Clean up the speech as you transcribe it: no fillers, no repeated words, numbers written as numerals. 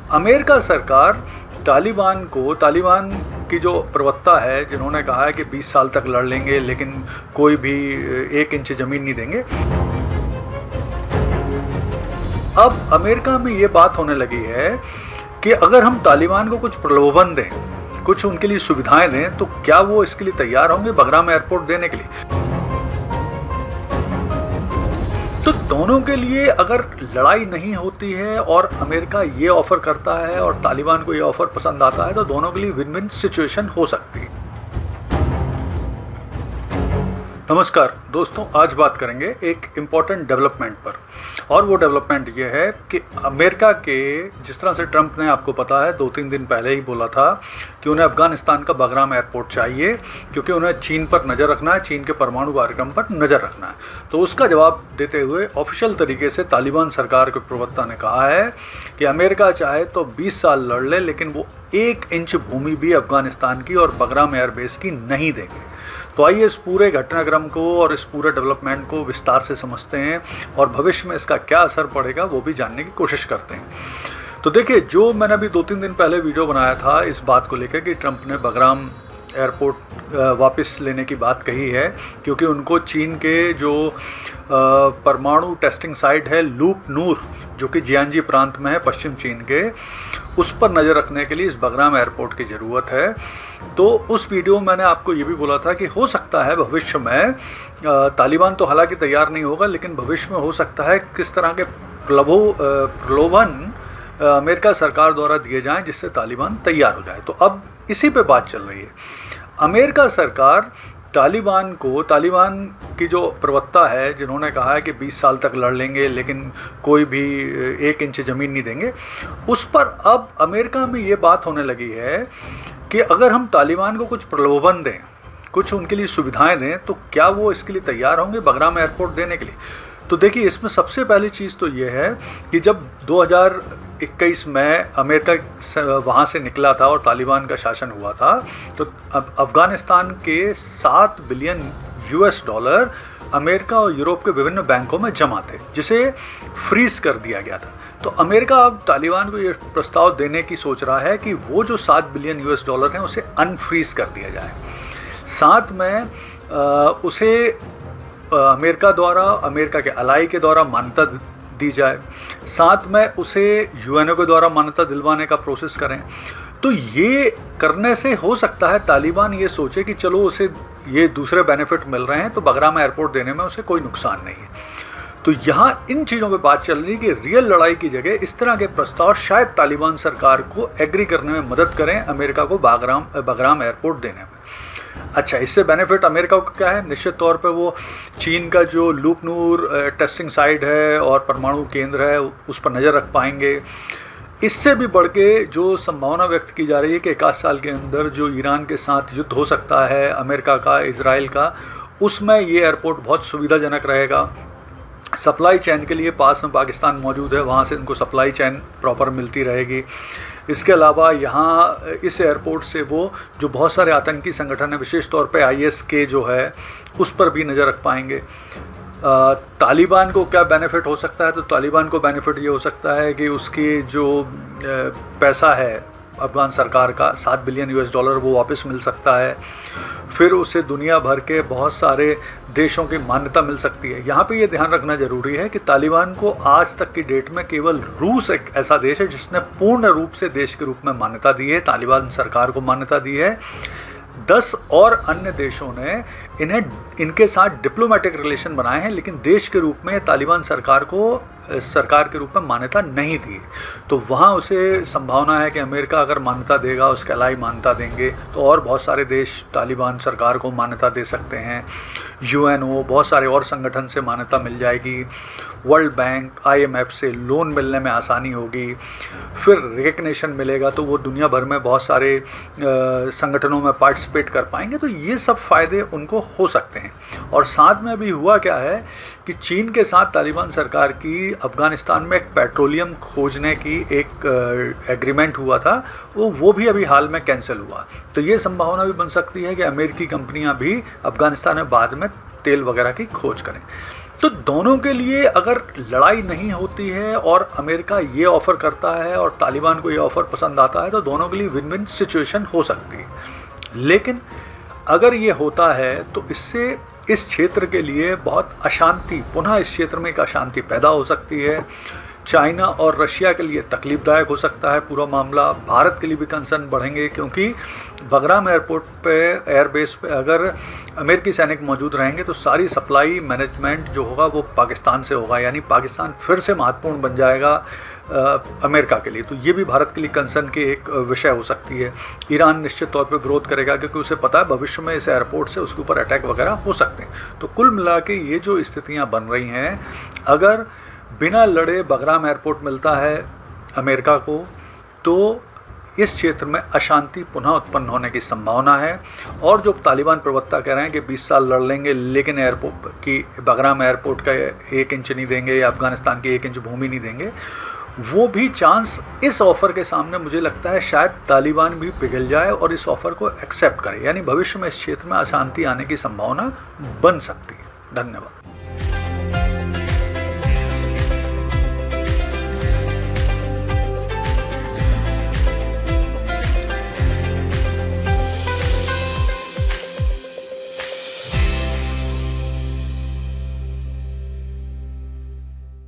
America सरकार तालिबान की जो प्रवक्ता है जिन्होंने कहा है कि 20 साल तक लड़ लेंगे लेकिन कोई भी 1 इंच ज़मीन नहीं देंगे। अब अमेरिका में ये बात होने लगी है कि अगर हम तालिबान को कुछ प्रलोभन दें, कुछ उनके लिए सुविधाएं दें, तो क्या वो इसके लिए तैयार होंगे बगराम एयरपोर्ट देने के लिए। तो दोनों के लिए अगर लड़ाई नहीं होती है और अमेरिका ये ऑफर करता है और तालिबान को ये ऑफर पसंद आता है, तो दोनों के लिए विन विन सिचुएशन हो सकती है। नमस्कार दोस्तों, आज बात करेंगे एक इम्पॉर्टेंट डेवलपमेंट पर, और वो डेवलपमेंट ये है कि अमेरिका के, जिस तरह से ट्रंप ने, आपको पता है, 2-3 दिन पहले ही बोला था कि उन्हें अफगानिस्तान का बगराम एयरपोर्ट चाहिए क्योंकि उन्हें चीन पर नज़र रखना है, चीन के परमाणु कार्यक्रम पर नज़र रखना है। तो उसका जवाब देते हुए ऑफिशियल तरीके से तालिबान सरकार के प्रवक्ता ने कहा है कि अमेरिका चाहे तो 20 साल लड़ ले लेकिन वो 1 इंच भूमि भी अफगानिस्तान की और बगराम एयरबेस की नहीं देंगे। तो आइए इस पूरे घटनाक्रम को और इस पूरे डेवलपमेंट को विस्तार से समझते हैं और भविष्य में इसका क्या असर पड़ेगा वो भी जानने की कोशिश करते हैं। तो देखिए, जो मैंने अभी 2-3 दिन पहले वीडियो बनाया था इस बात को लेकर कि ट्रंप ने बगराम एयरपोर्ट वापस लेने की बात कही है क्योंकि उनको चीन के जो परमाणु टेस्टिंग साइट है लूप नूर, जो कि जियांजी प्रांत में है, पश्चिम चीन के, उस पर नज़र रखने के लिए इस बगराम एयरपोर्ट की ज़रूरत है। तो उस वीडियो में मैंने आपको ये भी बोला था कि हो सकता है भविष्य में तालिबान तो हालांकि तैयार नहीं होगा, लेकिन भविष्य में हो सकता है किस तरह के प्रलोभन अमेरिका सरकार द्वारा दिए जाएं जिससे तालिबान तैयार हो जाए। तो अब इसी पे बात चल रही है। अमेरिका सरकार तालिबान की जो प्रवक्ता है जिन्होंने कहा है कि 20 साल तक लड़ लेंगे लेकिन कोई भी 1 इंच ज़मीन नहीं देंगे, उस पर अब अमेरिका में ये बात होने लगी है कि अगर हम तालिबान को कुछ प्रलोभन दें, कुछ उनके लिए सुविधाएं दें, तो क्या वो इसके लिए तैयार होंगे बगराम एयरपोर्ट देने के लिए। तो देखिए, इसमें सबसे पहली चीज़ तो ये है कि जब 2021 में अमेरिका वहाँ से निकला था और तालिबान का शासन हुआ था, तो अफ़गानिस्तान के $7 बिलियन अमेरिका और यूरोप के विभिन्न बैंकों में जमा थे, जिसे फ्रीज कर दिया गया था। तो अमेरिका अब तालिबान को ये प्रस्ताव देने की सोच रहा है कि वो जो $7 बिलियन हैं उसे अनफ्रीज कर दिया जाए। साथ में उसे अमेरिका द्वारा, अमेरिका के अलाई के द्वारा मान्यता दी जाए, साथ में उसे यूएनओ के द्वारा मान्यता दिलवाने का प्रोसेस करें। तो ये करने से हो सकता है तालिबान ये सोचे कि चलो उसे ये दूसरे बेनिफिट मिल रहे हैं तो बगराम एयरपोर्ट देने में उसे कोई नुकसान नहीं है। तो यहाँ इन चीज़ों पे बात चल रही है कि रियल लड़ाई की जगह इस तरह के प्रस्ताव शायद तालिबान सरकार को एग्री करने में मदद करें अमेरिका को बगराम एयरपोर्ट देने में। अच्छा, इससे बेनिफिट अमेरिका को क्या है? निश्चित तौर पे वो चीन का जो लूप नूर टेस्टिंग साइट है और परमाणु केंद्र है उस पर नज़र रख पाएंगे। इससे भी बढ़ के जो संभावना व्यक्त की जा रही है कि 1 साल के अंदर जो ईरान के साथ युद्ध हो सकता है अमेरिका का, इजराइल का, उसमें ये एयरपोर्ट बहुत सुविधाजनक रहेगा। सप्लाई चैन के लिए पास में पाकिस्तान मौजूद है, वहाँ से इनको सप्लाई चैन प्रॉपर मिलती रहेगी। इसके अलावा यहाँ इस एयरपोर्ट से वो जो बहुत सारे आतंकी संगठन है, विशेष तौर पे ISK जो है, उस पर भी नज़र रख पाएंगे। तालिबान को क्या बेनिफिट हो सकता है? तो तालिबान को बेनिफिट ये हो सकता है कि उसकी जो पैसा है अफ़गान सरकार का $7 बिलियन वो वापस मिल सकता है। फिर उसे दुनिया भर के बहुत सारे देशों की मान्यता मिल सकती है। यहाँ पे ये ध्यान रखना ज़रूरी है कि तालिबान को आज तक की डेट में केवल रूस एक ऐसा देश है जिसने पूर्ण रूप से देश के रूप में मान्यता दी है, तालिबान सरकार को मान्यता दी है। 10 और अन्य देशों ने इनके साथ डिप्लोमेटिक रिलेशन बनाए हैं, लेकिन देश के रूप में तालिबान सरकार के रूप में मान्यता नहीं दी। तो वहाँ उसे संभावना है कि अमेरिका अगर मान्यता देगा, उसके अलाई मान्यता देंगे, तो और बहुत सारे देश तालिबान सरकार को मान्यता दे सकते हैं। यूएनओ, बहुत सारे और संगठन से मान्यता मिल जाएगी। वर्ल्ड बैंक, IMF से लोन मिलने में आसानी होगी। फिर रिकग्निशन मिलेगा तो वो दुनिया भर में बहुत सारे संगठनों में पार्टिसिपेट कर पाएंगे। तो ये सब फ़ायदे उनको हो सकते हैं। और साथ में अभी हुआ क्या है कि चीन के साथ तालिबान सरकार की अफ़गानिस्तान में एक पेट्रोलियम खोजने की एक एग्रीमेंट हुआ था, वो भी अभी हाल में कैंसिल हुआ। तो ये संभावना भी बन सकती है कि अमेरिकी कंपनियां भी अफ़गानिस्तान में बाद में तेल वगैरह की खोज करें। तो दोनों के लिए अगर लड़ाई नहीं होती है और अमेरिका ये ऑफ़र करता है और तालिबान को ये ऑफ़र पसंद आता है, तो दोनों के लिए विन विन सिचुएशन हो सकती है। लेकिन अगर ये होता है तो इससे इस क्षेत्र के लिए बहुत अशांति, पुनः इस क्षेत्र में एक अशांति पैदा हो सकती है। चाइना और रशिया के लिए तकलीफदायक हो सकता है पूरा मामला। भारत के लिए भी कंसर्न बढ़ेंगे, क्योंकि बगराम एयरपोर्ट पे, एयरबेस पे अगर अमेरिकी सैनिक मौजूद रहेंगे तो सारी सप्लाई मैनेजमेंट जो होगा वो पाकिस्तान से होगा, यानी पाकिस्तान फिर से महत्वपूर्ण बन जाएगा अमेरिका के लिए। तो ये भी भारत के लिए कंसर्न की एक विषय हो सकती है। ईरान निश्चित तौर पे विरोध करेगा, क्योंकि उसे पता है भविष्य में इस एयरपोर्ट से उसके ऊपर अटैक वगैरह हो सकते हैं। तो कुल मिला के ये जो स्थितियाँ बन रही हैं, अगर बिना लड़े बगराम एयरपोर्ट मिलता है अमेरिका को, तो इस क्षेत्र में अशांति पुनः उत्पन्न होने की संभावना है। और जो तालिबान प्रवक्ता कह रहे हैं कि 20 साल लड़ लेंगे लेकिन एयरपोर्ट की, बगराम एयरपोर्ट का 1 इंच नहीं देंगे या अफगानिस्तान की 1 इंच भूमि नहीं देंगे, वो भी चांस इस ऑफ़र के सामने मुझे लगता है शायद तालिबान भी पिघल जाए और इस ऑफ़र को एक्सेप्ट करे, यानी भविष्य में इस क्षेत्र में अशांति आने की संभावना बन सकती है। धन्यवाद।